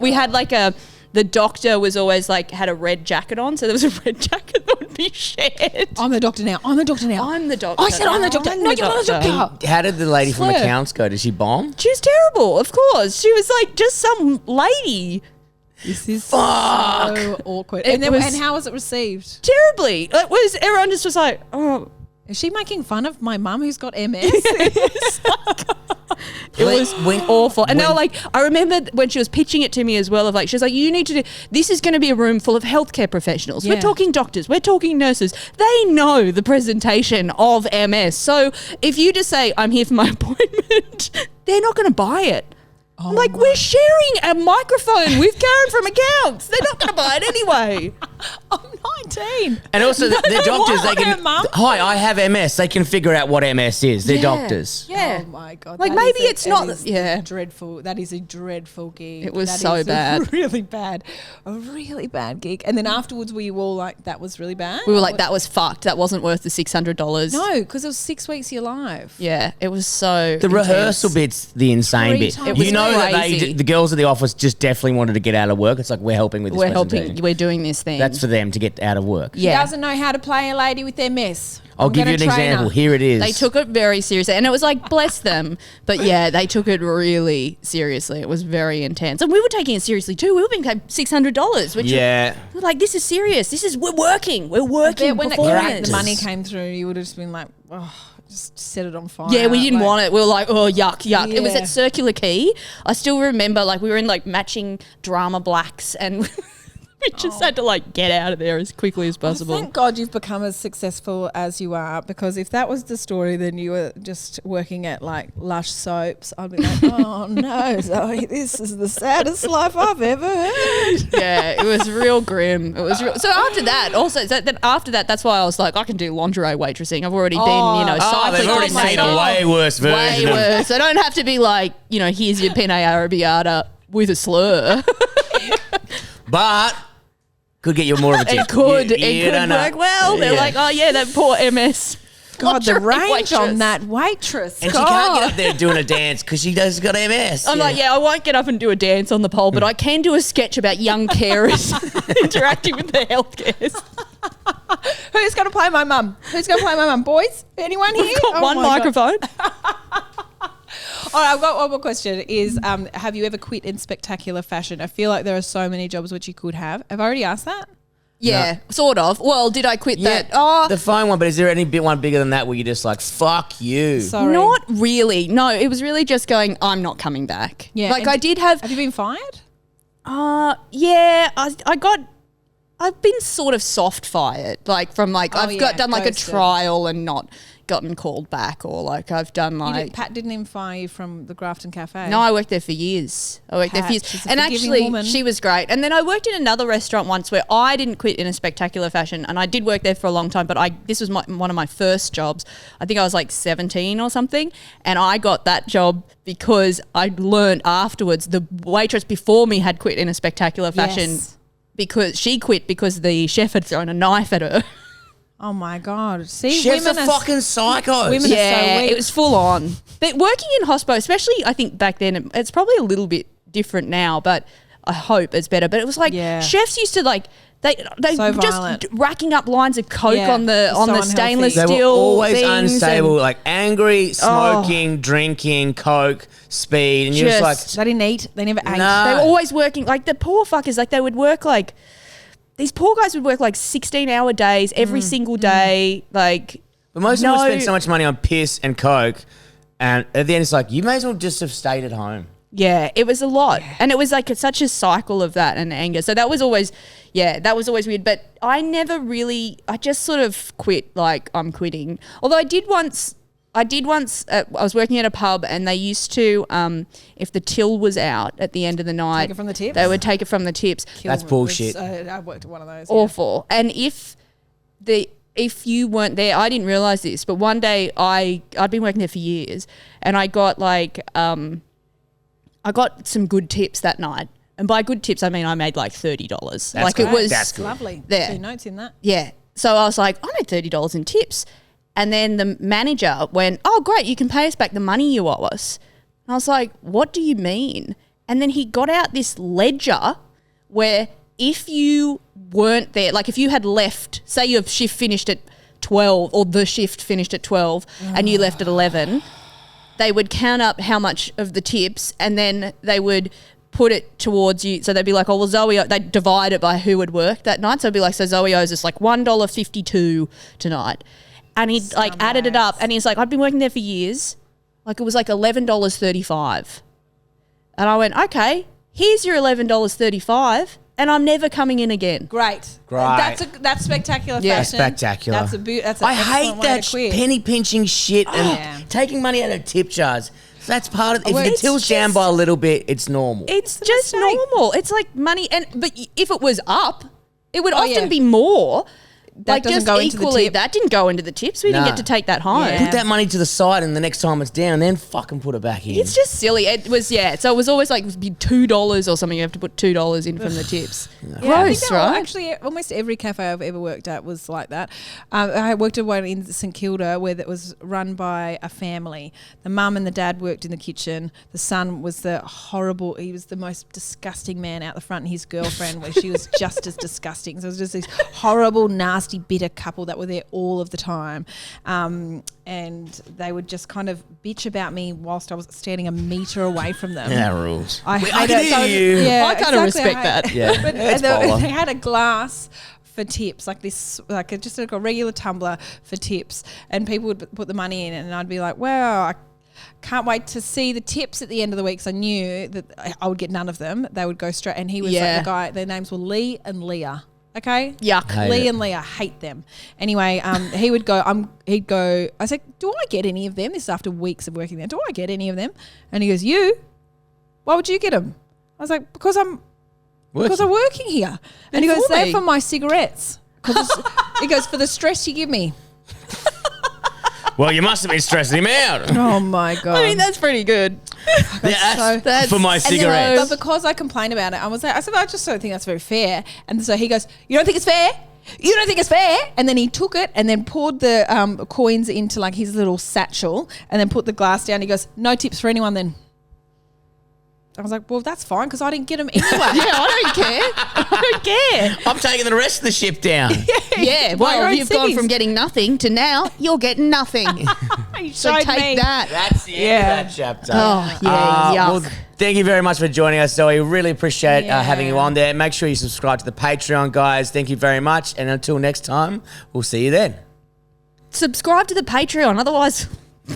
we had like the doctor was always like had a red jacket on, so there was a red jacket that would be shared. I'm the doctor now. I'm the doctor now. I'm the doctor. I said I'm the doctor. I'm No, the you're not the doctor. doctor. How did the lady from Slur. accounts go? Did she bomb? She was terrible, of course. She was like just some lady. This is Fuck. so awkward. It And, then, was- and how was it received? Terribly. It was everyone just was like, oh. Is she making fun of my mum who's got MS? It was awful. And they were like, I remember when she was pitching it to me as well, of like, she was like, you need to do, this is going to be a room full of healthcare professionals. Yeah. We're talking doctors, we're talking nurses. They know the presentation of MS. So if you just say, I'm here for my appointment, they're not going to buy it. I'm like, we're sharing a microphone with Karen from accounts. They're not going to buy it anyway. I'm 19. And also, they're doctors. They Hi, can. Mum. Hi, I have MS. They can figure out what MS is. They're doctors. Yeah. Oh my God. Like, that maybe is it's not- that is yeah. dreadful. That is a dreadful gig. It was That so is a bad. really bad. A really bad gig. And then afterwards, were you all like, that was really bad? We were like, that was fucked. That wasn't worth the $600. No, because it was 6 weeks of your life. Yeah, it was so The intense. rehearsal bit's the insane 3 bit. times. It was You know that crazy. the girls at the office just definitely wanted to get out of work. It's like, we're helping with this We're presentation. helping. We're doing this thing. That's for them to get out of work. She yeah. doesn't know how to play a lady with their mess. I'll I'm give you gonna an train example. her. Here it is. They took it very seriously, and it was like, bless them. But yeah, they took it really seriously. It was very intense, and we were taking it seriously too. We were being paid $600, which we're like, this is serious. We're working. We're working. When performance. the money came through, you would have just been like, oh, just set it on fire. Yeah, we didn't Like, want it. We were like, oh, yuck. It was Yeah. at Circular Quay. I still remember, like, we were in like matching drama blacks, and we just had to like get out of there as quickly as possible. Thank God you've become as successful as you are, because if that was the story, then you were just working at like Lush soaps. I'd be like, oh no, Zoe, this is the saddest life I've ever heard. Yeah, it was real grim. It was real. So after that, also, that's why I was like, I can do lingerie waitressing. I've already been, Oh, cycling they've already through seen my a way worse version. way of- worse. I don't have to be like, here's your penne arrabbiata with a slur. But could get you more of a tip. It could don't know. work well. They're Yeah. like, oh yeah, that poor MS. God, the lingerie range waitress. on that waitress. And she can't get up there doing a dance because she does got MS. I'm like, I won't get up and do a dance on the pole, but I can do a sketch about young carers interacting with their healthcare. Who's going to play my mum? Who's going to play my mum? Boys? Anyone here? We've got Oh one my God. microphone. All right, I've got one more question. Is have you ever quit in spectacular fashion? I feel like there are so many jobs which you could have. Have I already asked that? Yeah, sort of. Well, did I quit Yeah, that? Oh, the phone one, but is there any one bigger than that where you're just like, fuck you? Sorry. not really. No, it was really just going, I'm not coming back. Yeah, Like and I did have, Have you been fired? yeah, I've been sort of soft fired, like from like, I've done like a ghosted. trial and not gotten called back, or like I've done like. Pat didn't even fire you from the Grafton Cafe. No, I worked there for years. Pat, she's a And forgiving actually, woman. she was great. And then I worked in another restaurant once where I didn't quit in a spectacular fashion. And I did work there for a long time, but this was one of my first jobs. I think I was like 17 or something. And I got that job because I learned afterwards the waitress before me had quit in a spectacular fashion Yes. because she quit because the chef had thrown a knife at her. Oh my God. See, Chefs women are fucking psychos. women are so weak. It was full on. But working in hospo, especially I think back then, it's probably a little bit different now, but I hope it's better. But it was like Yeah. chefs used to like They So just violent. racking up lines of coke Yeah, on the so stainless They steel. were always things unstable, and like angry, smoking, drinking, coke, speed, and you're just like, Just- They didn't eat. They never ate. Nah. they were always working. Like the poor fuckers, like they would work like these poor guys would work like 16-hour days every single day. Like, but most of them spend so much money on piss and coke, and at the end it's like, you may as well just have stayed at home. yeah, it was a lot, and it was like such a cycle of that and anger. So that was always weird. But I just sort of quit. Like I'm quitting. Although I did once. I was working at a pub, and they used to, if the till was out at the end of the night, Take it from the tips? They would take it from the tips. That's bullshit. I worked at one of those. Awful. And if you weren't there, I didn't realize this, but one day I'd been working there for years, and I got I got some good tips that night. And by good tips, I mean I made like $30. Like good. it was That's good. Lovely. there. Two notes in that. Yeah. So I was like, I made $30 in tips. And then the manager went, oh, great, you can pay us back the money you owe us. And I was like, what do you mean? And then he got out this ledger where if you weren't there, like if you had left, say your shift finished at 12 or the shift finished at 12 and you left at 11, they would count up how much of the tips and then they would put it towards you. So they'd be like, oh, well, Zoe, they'd divide it by who had worked that night. So it'd be like, so Zoe owes us like $1.52 tonight. And he'd like added it up, and he's like, I've been working there for years. Like it was like $11.35. And I went, okay, here's your $11.35, and I'm never coming in again. Great. Great. That's spectacular Yeah. fashion. Spectacular. That's an I hate excellent way that to quit. penny pinching shit and Yeah. taking money out of tip jars. So that's part of. If Well, the it's till's down just- by a little bit, it's normal. It's just mistake. normal. It's like money, but if it was up, it would often yeah. be more. Like doesn't just go into the equally, tip. that didn't go into the tips. We didn't Nah. get to take that home. Yeah. Put that money to the side, and the next time it's down, then fucking put it back in. It's just silly. It was, yeah. So it was always like it would be $2 or something. You have to put $2 in from the tips. Yeah, I Gross, think that- right? Actually, almost every cafe I've ever worked at was like that. I worked at one in St Kilda where that was run by a family. The mum and the dad worked in the kitchen. The son was he was the most disgusting man out the front, and his girlfriend she was just as disgusting. So it was just this horrible, nasty, bitter couple that were there all of the time. And they would just kind of bitch about me whilst I was standing a metre away from them. Yeah, rules. I can hate it. hear you. Yeah, I kinda exactly. respect that. Yeah, But it's they bowler. had a glass for tips, like this, just like a regular tumbler for tips, and people would put the money in, and I'd be like, "Well, I can't wait to see the tips at the end of the week." Because I knew that I would get none of them; they would go straight. And he was Yeah. like the guy. Their names were Lee and Leah. Okay. Yuck. Hate Lee it. and Leah, hate them. Anyway, he would go. He'd go. I said, "Do I get any of them?" This is after weeks of working there. Do I get any of them? And he goes, "You? Why would you get them?" I was like, "Because I'm working here." And he They're goes, for "They're me." for my cigarettes." He goes, "For the stress you give me." Well, you must have been stressing him out. Oh my god! I mean, that's pretty good. Yeah, that's for my And then, cigarettes. but because I complained about it, I said, I just don't think that's very fair. And so he goes, "You don't think it's fair? You don't think it's fair?" And then he took it and then poured the coins into like his little satchel and then put the glass down. He goes, "No tips for anyone then." I was like, "Well, that's fine because I didn't get them anyway." Yeah, I don't care. I don't care. I'm taking the rest of the ship down. Yeah, Buy your well, own you've gone ciggies. from getting nothing to now you're getting nothing. You So showed take me. that. That's the end of that chapter. Oh, yeah, yuck. Well, thank you very much for joining us, Zoe. Really appreciate Yeah. having you on there. Make sure you subscribe to the Patreon, guys. Thank you very much. And until next time, we'll see you then. Subscribe to the Patreon, otherwise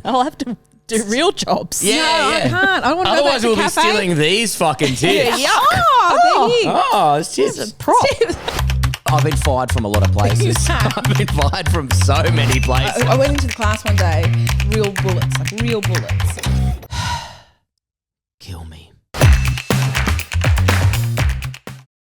I'll have to do real jobs. Yeah, No, I yeah. can't. I want to go back Otherwise, to we'll be cafe. stealing these fucking tips. Yuck. Oh, they're here. Oh, it's just Prop. I've been fired from a lot of places. I've been fired from so many places. I went into the class one day, real bullets, like real bullets. Kill me.